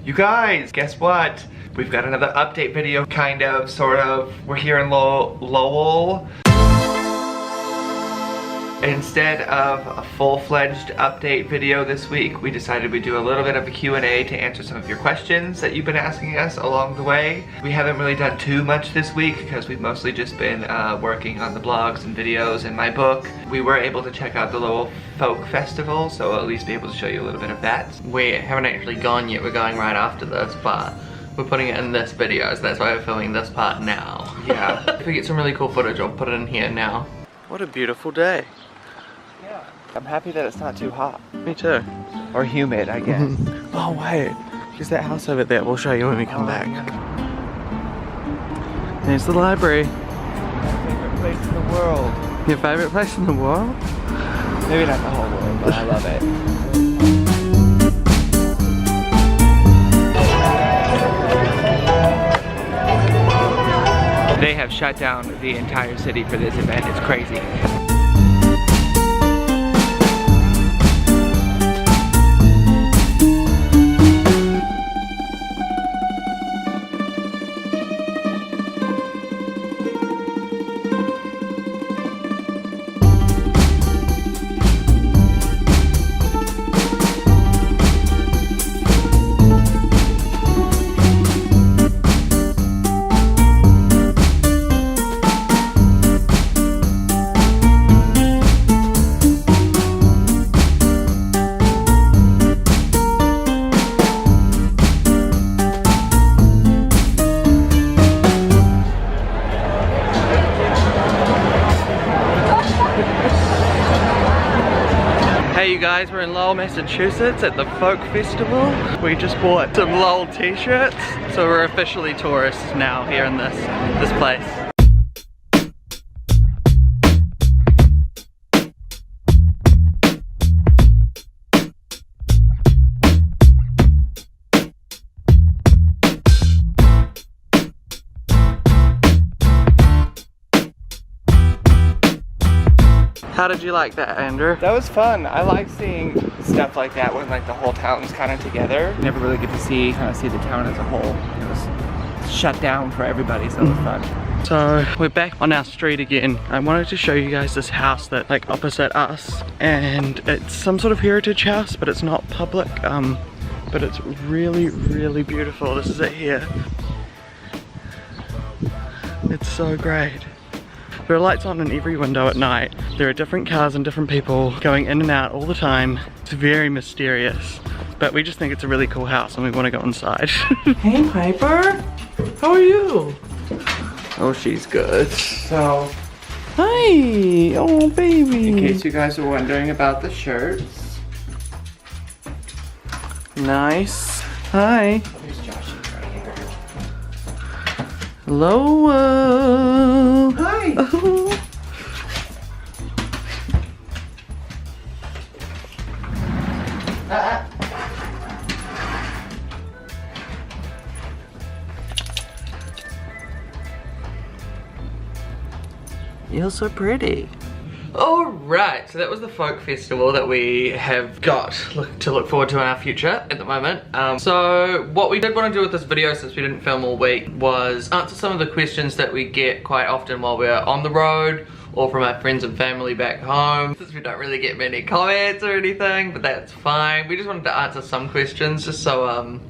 You guys, guess what? We've got another update video, kind of, sort of. We're here in Lowell. Instead of a full-fledged update video this week, we decided we'd do a little bit of a Q&A to answer some of your questions that you've been asking us along the way. We haven't really done too much this week because we've mostly just been working on the blogs and videos and my book. We were able to check out the Lowell Folk Festival, so I'll at least be able to show you a little bit of that. We haven't actually gone yet, we're going right after this, but we're putting it in this video, so that's why we're filming this part now. Yeah. If we get some really cool footage, I'll put it in here now. What a beautiful day. Yeah. I'm happy that it's not too hot. Me too. Or humid, I guess. Oh wait, there's that house over there. We'll show you when we come back. Yeah. There's the library. My favorite place in the world. Your favorite place in the world? Maybe not the whole world, but I love it. They have shut down the entire city for this event. It's crazy. Hey you guys, we're in Lowell, Massachusetts at the Folk Festival. We just bought some Lowell t-shirts, so we're officially tourists now here in this place. How did you like that, Andrew? That was fun. I like seeing stuff like that when like the whole town's kind of together. You never really get to see the town as a whole. It was shut down for everybody, so it was fun. So we're back on our street again. I wanted to show you guys this house that like opposite us, and it's some sort of heritage house, but it's not public. But it's really, really beautiful. This is it here. It's so great. There are lights on in every window at night. There are different cars and different people going in and out all the time. It's very mysterious, but we just think it's a really cool house and we want to go inside. Hey Piper, how are you? Oh, she's good. So, Hi, oh baby. in case you guys are wondering about the shirts, Nice. Hi. here's Josh right here. Lowell. Hi. Oh. You're so pretty. Alright, so that was the folk festival that we have got to look forward to in our future at the moment. So what we did want to do with this video, since we didn't film all week, was answer some of the questions that we get quite often while we're on the road or from our friends and family back home. Since we don't really get many comments or anything, but that's fine. We just wanted to answer some questions just so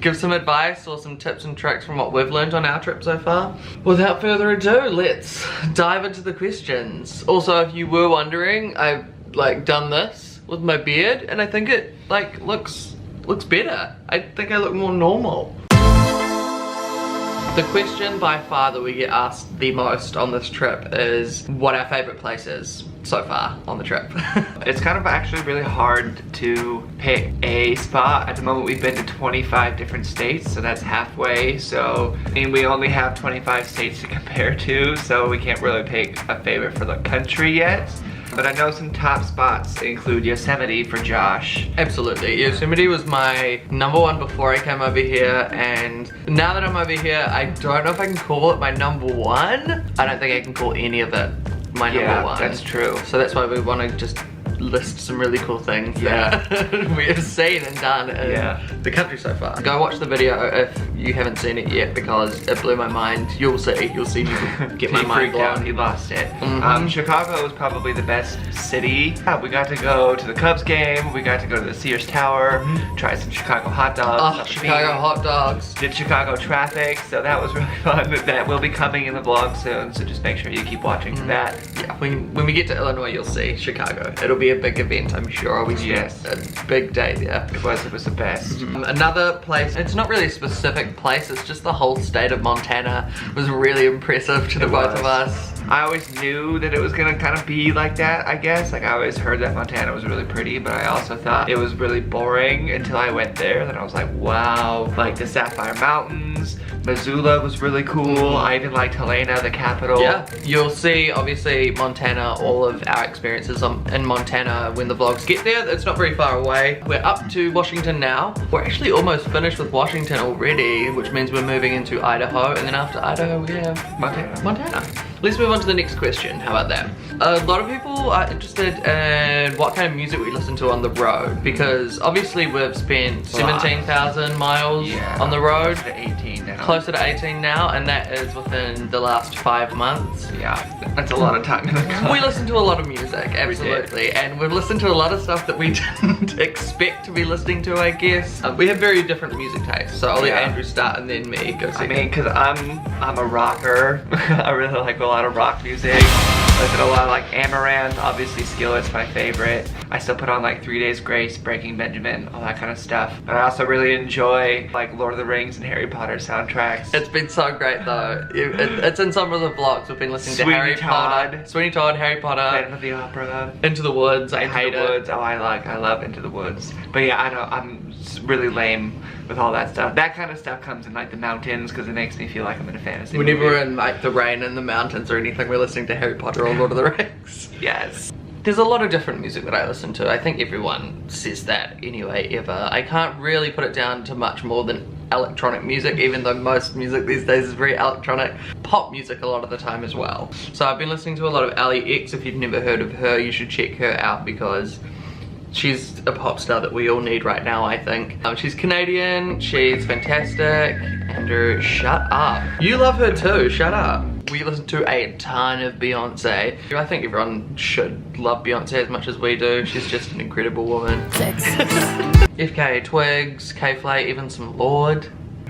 give some advice or some tips and tricks from what we've learned on our trip so far. Without further ado, let's dive into the questions. Also, if you were wondering, I've like done this with my beard and I think it like looks better. I think I look more normal. The question by far that we get asked the most on this trip is what our favorite place is so far on the trip. It's kind of actually really hard to pick a spot. At the moment we've been to 25 different states, so that's halfway. So, I mean, we only have 25 states to compare to, so we can't really pick a favorite for the country yet. But I know some top spots include Yosemite for Josh. Absolutely, Yosemite was my #1 before I came over here, and now that I'm over here, I don't know if I can call it my #1. I don't think I can call any of it my #1. That's true. So that's why we want to just list some really cool things Yeah. that we have seen and done in the country so far. Go watch the video if you haven't seen it yet because it blew my mind. You'll see me get my mind blown. He lost it. Mm-hmm. Chicago was probably the best city. We got to go to the Cubs game. We got to go to the Sears Tower, try some Chicago hot dogs. Oh, Chicago hot dogs. Did Chicago traffic, so that was really fun. That will be coming in the vlog soon, so just make sure you keep watching for that. Yeah, when we get to Illinois, you'll see Chicago. It'll be a big event, I'm sure. We spent a big day there. It was the best. Another place, it's not really a specific place, it's just the whole state of Montana was really impressive to the both of us. I always knew that it was gonna kind of be like that, I guess. Like I always heard that Montana was really pretty, but I also thought it was really boring until I went there. Then I was like, wow, like the Sapphire Mountains, Missoula was really cool. I even liked Helena, the capital. Yeah, you'll see obviously Montana, all of our experiences in Montana when the vlogs get there. It's not very far away. We're up to Washington now. We're actually almost finished with Washington already, which means we're moving into Idaho, and then after Idaho we have Montana. Let's move on to the next question. How about that? A lot of people are interested in what kind of music we listen to on the road, because obviously we've spent 17,000 miles on the road. Closer to 18 now, and that is within the last 5 months. Yeah, that's a lot of time in the car. We listen to a lot of music, absolutely, and we've listened to a lot of stuff that we didn't expect to be listening to, I guess. We have very different music tastes, so I'll let Andrew start and then me go second. I mean, cause I'm a rocker. I really like a lot of rock music. I listen to a lot of like Amaranth, obviously Skillet's my favorite. I still put on like 3 Days Grace, Breaking Benjamin, all that kind of stuff. But I also really enjoy like Lord of the Rings and Harry Potter soundtracks. It's been so great though. It's in some of the vlogs. We've been listening to Harry Potter, Sweeney Todd, Harry Potter, Phantom of the Opera, Into the Woods. I hate it. Oh, I love Into the Woods. But yeah, I'm really lame with all that stuff. That kind of stuff comes in like the mountains because it makes me feel like I'm in a fantasy movie. Whenever we're in like the rain in the mountains or anything, we're listening to Harry Potter or Lord of the Rings. Yes. There's a lot of different music that I listen to. I think everyone says that anyway, ever. I can't really put it down to much more than electronic music, even though most music these days is very electronic. Pop music a lot of the time as well. So I've been listening to a lot of LEX. If you've never heard of her, you should check her out because she's a pop star that we all need right now, I think. She's Canadian, she's fantastic. Andrew, shut up. You love her too, shut up. We listen to a ton of Beyonce. I think everyone should love Beyonce as much as we do. She's just an incredible woman. FKA Twigs, K-Flay, even some Lord.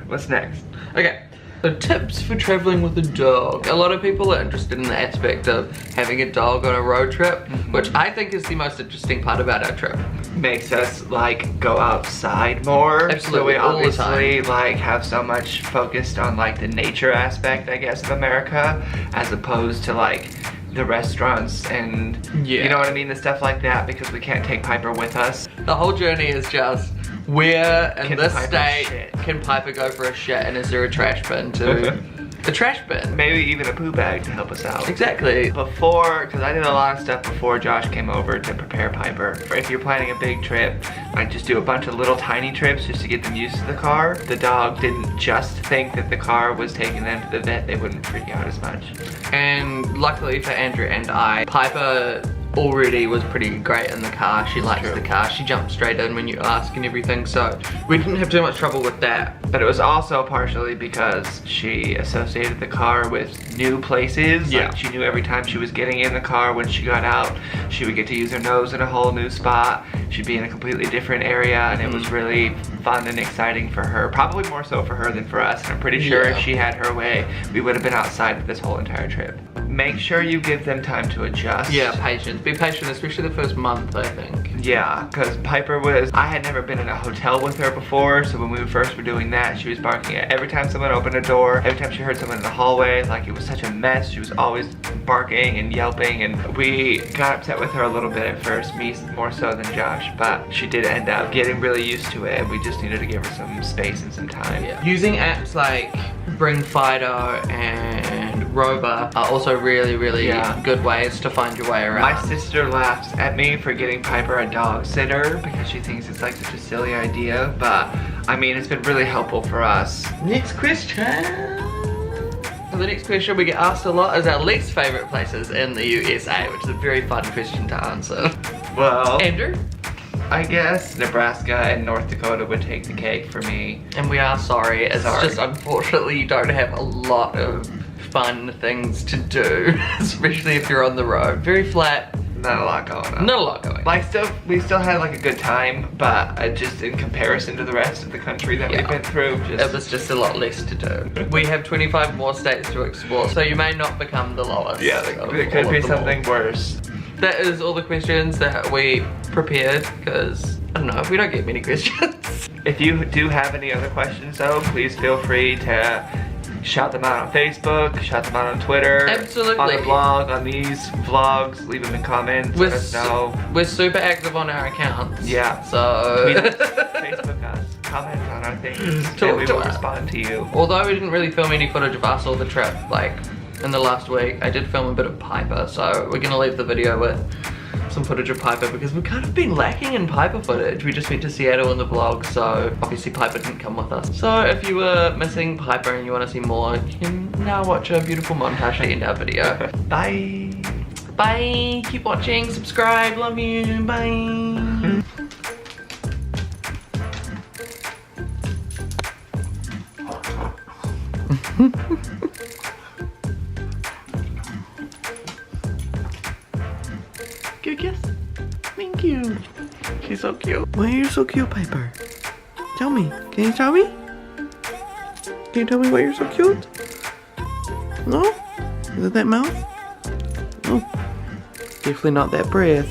What's next? Okay. So tips for traveling with a dog. A lot of people are interested in the aspect of having a dog on a road trip, which I think is the most interesting part about our trip. Makes us like go outside more. Absolutely, so we all the obviously time. like have so much focused on like the nature aspect, I guess, of America, as opposed to like the restaurants and you know what I mean, the stuff like that, because we can't take Piper with us. The whole journey is just where in this Piper state shit? can Piper go for a shit, and is there a trash bin to a trash bin? Maybe even a poo bag to help us out. Exactly. Before, because I did a lot of stuff before Josh came over to prepare Piper. If you're planning a big trip, I just do a bunch of little tiny trips just to get them used to the car. The dog didn't just think that the car was taking them to the vet, they wouldn't freak out as much. And luckily for Andrew and I, Piper already was pretty great in the car. She likes the car. She jumped straight in when you ask and everything, so we didn't have too much trouble with that. But it was also partially because she associated the car with new places. Yeah. Like she knew every time she was getting in the car, when she got out, she would get to use her nose in a whole new spot. She'd be in a completely different area, and it was really fun and exciting for her. Probably more so for her than for us. And I'm pretty sure if she had her way, we would have been outside this whole entire trip. Make sure you give them time to adjust. Yeah, patience. Be patient, especially the first month, I think. Yeah, because Piper I had never been in a hotel with her before, so when we first were doing that, she was barking at every time someone opened a door, every time she heard someone in the hallway. Like, it was such a mess. She was always barking and yelping, and we got upset with her a little bit at first, me more so than Josh, but she did end up getting really used to it, and we just needed to give her some space and some time. Yeah. Using apps like Bring Fido and Rover are also really good ways to find your way around. My sister laughs at me for getting Piper a dog sitter because she thinks it's like such a silly idea, but I mean, it's been really helpful for us. Next question. So the next question we get asked a lot is our least favorite places in the USA, which is a very fun question to answer. Well, Andrew? I guess Nebraska and North Dakota would take the cake for me. And we are sorry. It's Sorry. just unfortunately you don't have a lot of fun things to do, especially if you're on the road. Very flat. Not a lot going on. Not a lot going on. We still had like a good time, but just in comparison to the rest of the country that we've been through, It was just a lot less to do. We have 25 more states to explore, so you may not become the lowest. Yeah, there could be something worse. That is all the questions that we prepared, because, I don't know, we don't get many questions. If you do have any other questions though, please feel free to shout them out on Facebook, shout them out on Twitter. Absolutely. On the blog, on these vlogs, leave them in comments, let us know. We're super active on our accounts. Yeah. So... Tweet us, Facebook us, comment on our things, and we will respond to you. Although we didn't really film any footage of us or the trip, like, in the last week, I did film a bit of Piper, so we're gonna leave the video with some footage of Piper because we've kind of been lacking in Piper footage. We just went to Seattle in the vlog, so obviously Piper didn't come with us. So if you were missing Piper and you want to see more, you can now watch a beautiful montage to end our video. Bye. Bye. Keep watching. Subscribe. Love you. Bye. Good kiss. Thank you. She's so cute. Why are you so cute, Piper? Tell me. Can you tell me? Can you tell me why you're so cute? No? Is it that mouth? No. Definitely not that breath.